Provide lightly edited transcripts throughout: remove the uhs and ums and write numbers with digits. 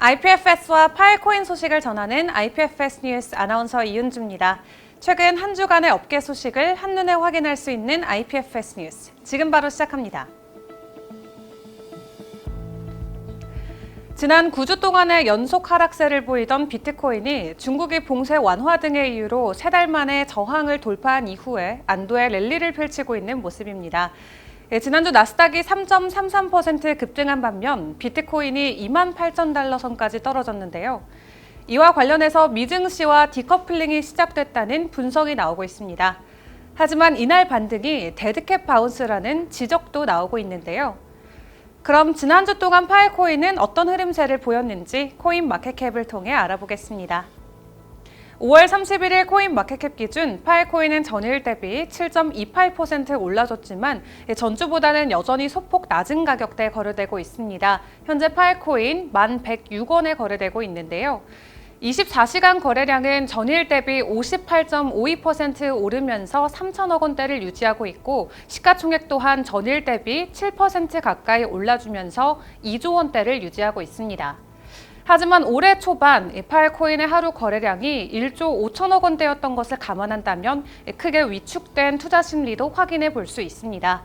IPFS와 파일코인 소식을 전하는 IPFS 뉴스 아나운서 이은주입니다. 최근 한 주간의 업계 소식을 한눈에 확인할 수 있는 IPFS 뉴스, 지금 바로 시작합니다. 지난 9주 동안의 연속 하락세를 보이던 비트코인이 중국의 봉쇄 완화 등의 이유로 3달 만에 저항을 돌파한 이후에 안도의 랠리를 펼치고 있는 모습입니다. 지난주 나스닥이 3.33% 급등한 반면 비트코인이 28,000달러 선까지 떨어졌는데요. 이와 관련해서 미증시와 디커플링이 시작됐다는 분석이 나오고 있습니다. 하지만 이날 반등이 데드캣 바운스라는 지적도 나오고 있는데요. 그럼 지난주 동안 파일코인은 어떤 흐름세를 보였는지 코인마켓캡을 통해 알아보겠습니다. 5월 31일 코인마켓캡 기준 파일코인은 전일 대비 7.28% 올라줬지만 전주보다는 여전히 소폭 낮은 가격대에 거래되고 있습니다. 현재 파일코인 1,106원에 거래되고 있는데요. 24시간 거래량은 전일 대비 58.52% 오르면서 3천억 원대를 유지하고 있고 시가총액 또한 전일 대비 7% 가까이 올라주면서 2조 원대를 유지하고 있습니다. 하지만 올해 초반 파일코인의 하루 거래량이 1조 5천억 원대였던 것을 감안한다면 크게 위축된 투자 심리도 확인해 볼 수 있습니다.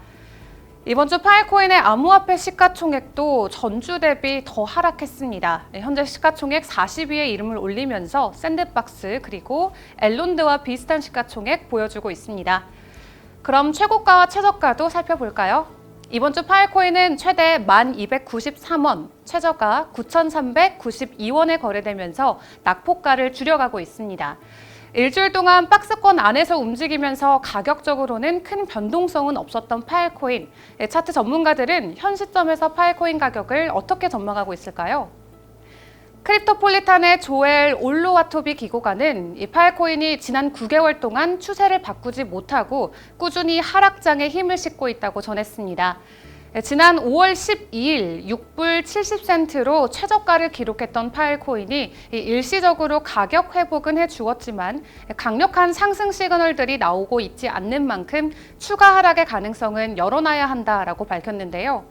이번 주 파일코인의 암호화폐 시가총액도 전주 대비 더 하락했습니다. 현재 시가총액 40위에 이름을 올리면서 샌드박스 그리고 엘론드와 비슷한 시가총액 보여주고 있습니다. 그럼 최고가와 최저가도 살펴볼까요? 이번 주 파일코인은 최대 1,293원, 최저가 9,392원에 거래되면서 낙폭가를 줄여가고 있습니다. 일주일 동안 박스권 안에서 움직이면서 가격적으로는 큰 변동성은 없었던 파일코인. 차트 전문가들은 현 시점에서 파일코인 가격을 어떻게 전망하고 있을까요? 크립토폴리탄의 조엘 올로와토비 기고가는 이 파일코인이 지난 9개월 동안 추세를 바꾸지 못하고 꾸준히 하락장에 힘을 싣고 있다고 전했습니다. 지난 5월 12일 6불 70센트로 최저가를 기록했던 파일코인이 일시적으로 가격 회복은 해주었지만 강력한 상승 시그널들이 나오고 있지 않는 만큼 추가 하락의 가능성은 열어놔야 한다라고 밝혔는데요.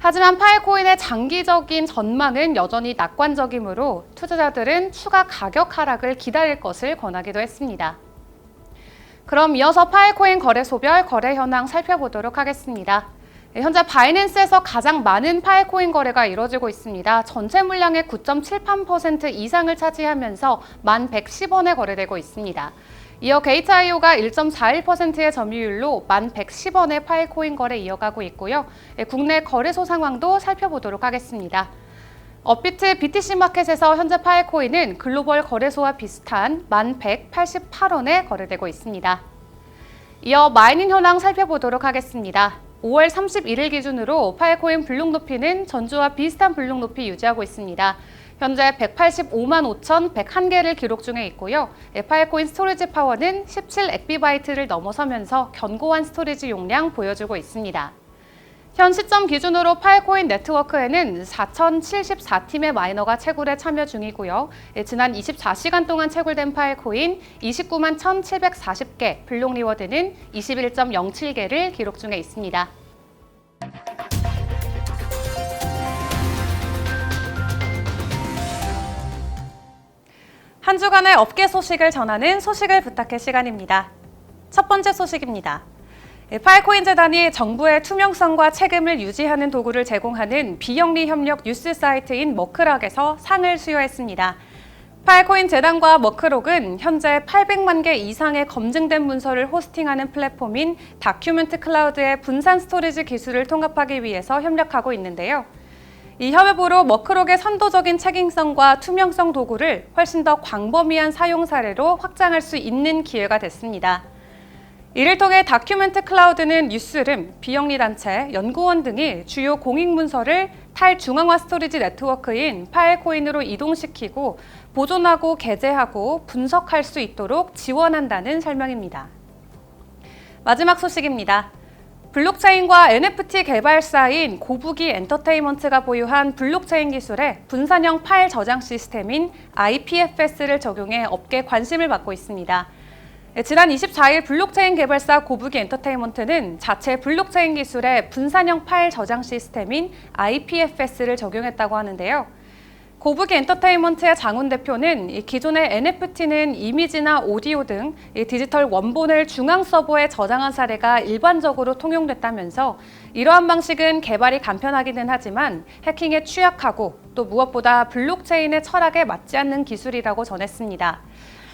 하지만 파일코인의 장기적인 전망은 여전히 낙관적이므로 투자자들은 추가 가격 하락을 기다릴 것을 권하기도 했습니다. 그럼 이어서 파일코인 거래소별 거래 현황 살펴보도록 하겠습니다. 현재 바이낸스에서 가장 많은 파일코인 거래가 이루어지고 있습니다. 전체 물량의 9.78% 이상을 차지하면서 1,110원에 거래되고 있습니다. 이어 게이트.io가 1.41%의 점유율로 1,110원의 파일코인 거래 이어가고 있고요. 국내 거래소 상황도 살펴보도록 하겠습니다. 업비트 BTC 마켓에서 현재 파일코인은 글로벌 거래소와 비슷한 1,188원에 거래되고 있습니다. 이어 마이닝 현황 살펴보도록 하겠습니다. 5월 31일 기준으로 파일코인 블록 높이는 전주와 비슷한 블록 높이 유지하고 있습니다. 현재 185만 5,101개를 기록 중에 있고요. 파일코인 스토리지 파워는 17엑비바이트를 넘어서면서 견고한 스토리지 용량 보여주고 있습니다. 현 시점 기준으로 파일코인 네트워크에는 4,074팀의 마이너가 채굴에 참여 중이고요. 지난 24시간 동안 채굴된 파일코인 29만 1,740개, 블록 리워드는 21.07개를 기록 중에 있습니다. 한 주간의 업계 소식을 전하는 소식을 부탁해 시간입니다. 첫 번째 소식입니다. 파일코인 재단이 정부의 투명성과 책임을 유지하는 도구를 제공하는 비영리 협력 뉴스 사이트인 머크록에서 상을 수여했습니다. 파일코인 재단과 머크록은 현재 800만 개 이상의 검증된 문서를 호스팅하는 플랫폼인 다큐멘트 클라우드의 분산 스토리지 기술을 통합하기 위해서 협력하고 있는데요. 이 협업으로 머크록의 선도적인 책임성과 투명성 도구를 훨씬 더 광범위한 사용 사례로 확장할 수 있는 기회가 됐습니다. 이를 통해 다큐멘트 클라우드는 뉴스룸, 비영리 단체, 연구원 등이 주요 공익 문서를 탈중앙화 스토리지 네트워크인 파일코인으로 이동시키고 보존하고 게재하고 분석할 수 있도록 지원한다는 설명입니다. 마지막 소식입니다. 블록체인과 NFT 개발사인 고부기 엔터테인먼트가 보유한 블록체인 기술의 분산형 파일 저장 시스템인 IPFS를 적용해 업계 관심을 받고 있습니다. 지난 24일 블록체인 개발사 고부기 엔터테인먼트는 자체 블록체인 기술의 분산형 파일 저장 시스템인 IPFS를 적용했다고 하는데요. 고브기 엔터테인먼트의 장훈 대표는 기존의 NFT는 이미지나 오디오 등 디지털 원본을 중앙 서버에 저장한 사례가 일반적으로 통용됐다면서 이러한 방식은 개발이 간편하기는 하지만 해킹에 취약하고 또 무엇보다 블록체인의 철학에 맞지 않는 기술이라고 전했습니다.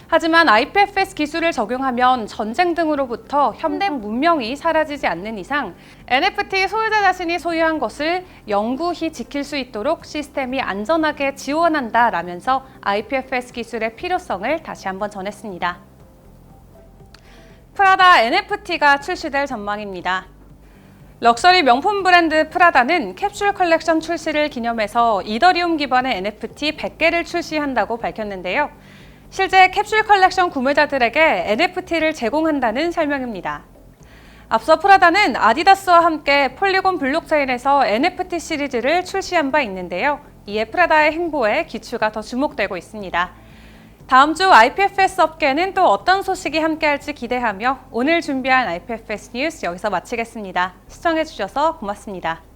하지만 IPFS 기술을 적용하면 전쟁 등으로부터 현대 문명이 사라지지 않는 이상 NFT 소유자 자신이 소유한 것을 영구히 지킬 수 있도록 시스템이 안전하게 지원한다라면서 IPFS 기술의 필요성을 다시 한번 전했습니다. 프라다 NFT가 출시될 전망입니다. 럭셔리 명품 브랜드 프라다는 캡슐 컬렉션 출시를 기념해서 이더리움 기반의 NFT 100개를 출시한다고 밝혔는데요. 실제 캡슐 컬렉션 구매자들에게 NFT를 제공한다는 설명입니다. 앞서 프라다는 아디다스와 함께 폴리곤 블록체인에서 NFT 시리즈를 출시한 바 있는데요. 이에 프라다의 행보에 기추가 더 주목되고 있습니다. 다음 주 IPFS 업계는 또 어떤 소식이 함께할지 기대하며 오늘 준비한 IPFS 뉴스 여기서 마치겠습니다. 시청해주셔서 고맙습니다.